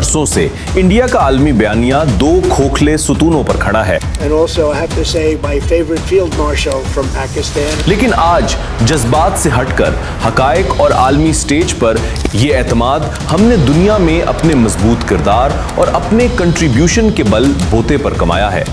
बरसों से इंडिया का आलमी बयानिया दो खोखले सुतूनों पर खड़ा है। And also I have to say my favorite field marshal from Pakistan. लेकिन आज जज्बात से हटकर हकायक और आलमी स्टेज पर ये एतमाद हमने दुनिया में अपने मजबूत किरदार और अपने कंट्रीब्यूशन के बल बोते पर कमाया है।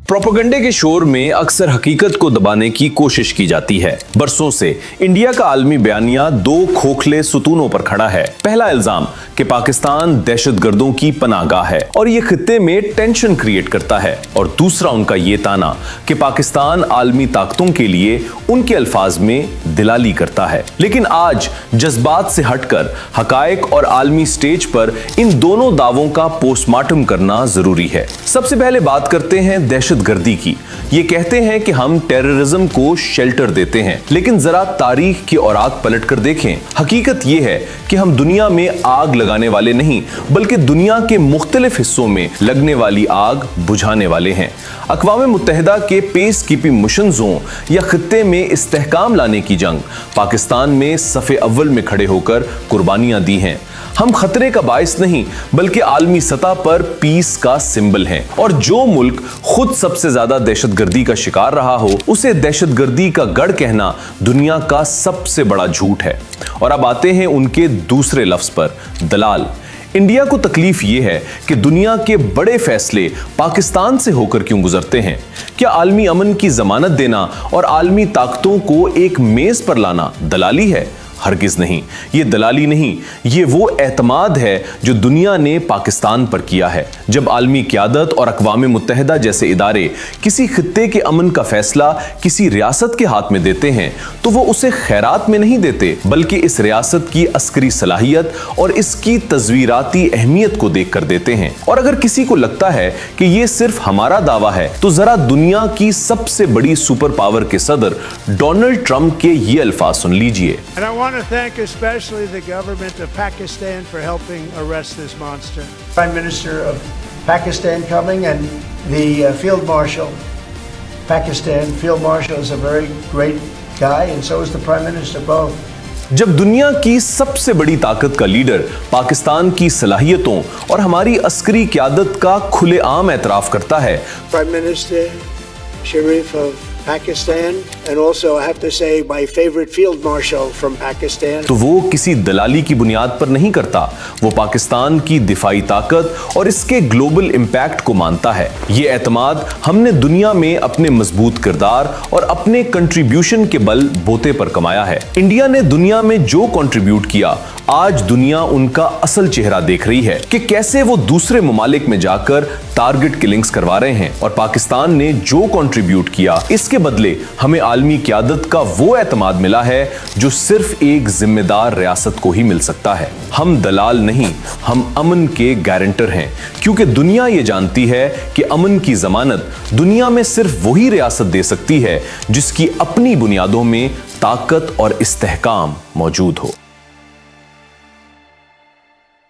प्रोपेगेंडे के शोर में अक्सर हकीकत को दबाने की कोशिश की जाती है। बरसों से इंडिया का आलमी बयानिया दो खोखले सुतूनों पर खड़ा है। पहला इल्जाम कि पाकिस्तान दहशतगर्दों की पनाहगाह है और ये खित्ते में टेंशन क्रिएट करता है, और दूसरा उनका ये ताना कि पाकिस्तान आलमी ताकतों के लिए उनके अल्फाज में दिलाली करता है। लेकिन आज जज्बात से हटकर हकायक और आलमी स्टेज पर इन दोनों दावों का पोस्टमार्टम करना जरूरी है। सबसे पहले बात करते हैं दहशतगर्दी की। ये कहते हैं कि हम टेररिज्म को शेल्टर देते हैं, लेकिन जरा तारीख की औरात पलट कर देखें। हकीकत ये है कि हम दुनिया में आग लगाने वाले नहीं, बल्कि दुनिया के मुख्तलिफ हिस्सों में लगने वाली आग बुझाने वाले हैं। अक़वाम मुत्तहिदा के पेस कीपिंग मिशनों या खित्ते में इस्तेहकाम लाने की जंग पाकिस्तान में सफ़े अव्वल में खड़े होकर कुर्बानियां दी हैं। हम खतरे का बाइस नहीं, बल्कि आलमी सतह पर पीस का सिंबल हैं। और जो मुल्क खुद सबसे ज्यादा दहशतगर्दी का शिकार रहा हो, उसे दहशतगर्दी का गढ़ कहना दुनिया का सबसे बड़ा झूठ है। और अब आते हैं उनके दूसरे लफ्ज पर, दलाल। इंडिया को तकलीफ यह है कि दुनिया के बड़े फैसले पाकिस्तान से होकर क्यों गुजरते हैं। क्या आलमी अमन की जमानत देना और आलमी ताकतों को एक मेज पर लाना दलाली है? हरगिज नहीं, ये दलाली नहीं, ये वो एतमाद है जो दुनिया ने पाकिस्तान पर किया है। जब आलमी क़यादत और अक़वाम मुत्तहिदा जैसे इदारे किसी खित्ते के अमन का फैसला किसी रियासत के हाथ में देते हैं, तो वो उसे खैरात में नहीं देते, बल्कि इस रियासत की अस्करी सलाहियत और इसकी तज़वीराती अहमियत को देख कर देते हैं। और अगर किसी को लगता है कि ये सिर्फ हमारा दावा है, तो जरा दुनिया की सबसे बड़ी सुपर पावर के सदर डोनाल्ड ट्रंप के ये अल्फाज सुन लीजिए। I want to thank especially the government of Pakistan for helping arrest this monster. Prime Minister of Pakistan coming and the Field Marshal, Pakistan Field Marshal is a very great guy and so is the Prime Minister both. जब दुनिया की सबसे बड़ी ताकत का leader Pakistan की सलाहियतों और हमारी अस्करी क़यादत का खुलेआम एतराफ़ करता है, Prime Minister Sharif of Pakistan and also I have to say my favorite field marshal from Pakistan, तो वो किसी दलाली की बुनियाद पर नहीं करता। वो पाकिस्तान की दिफाई ताकत और इसके ग्लोबल इम्पैक्ट को मानता है। ये एतमाद हमने दुनिया में अपने मजबूत किरदार और अपने कंट्रीब्यूशन के बल बोते पर कमाया है। इंडिया ने दुनिया में जो कंट्रीब्यूट किया, आज दुनिया उनका असल चेहरा देख रही है कि कैसे वो दूसरे ममालिक में जाकर टारगेट किलिंग्स करवा रहे हैं। और पाकिस्तान ने जो कंट्रीब्यूट किया, इसके बदले हमें आलमी क़यादत का वो एतमाद मिला है जो सिर्फ एक जिम्मेदार रियासत को ही मिल सकता है। हम दलाल नहीं, हम अमन के गारंटर हैं, क्योंकि दुनिया ये जानती है कि अमन की जमानत दुनिया में सिर्फ वही रियासत दे सकती है जिसकी अपनी बुनियादों में ताकत और इस्तेहकाम मौजूद हो।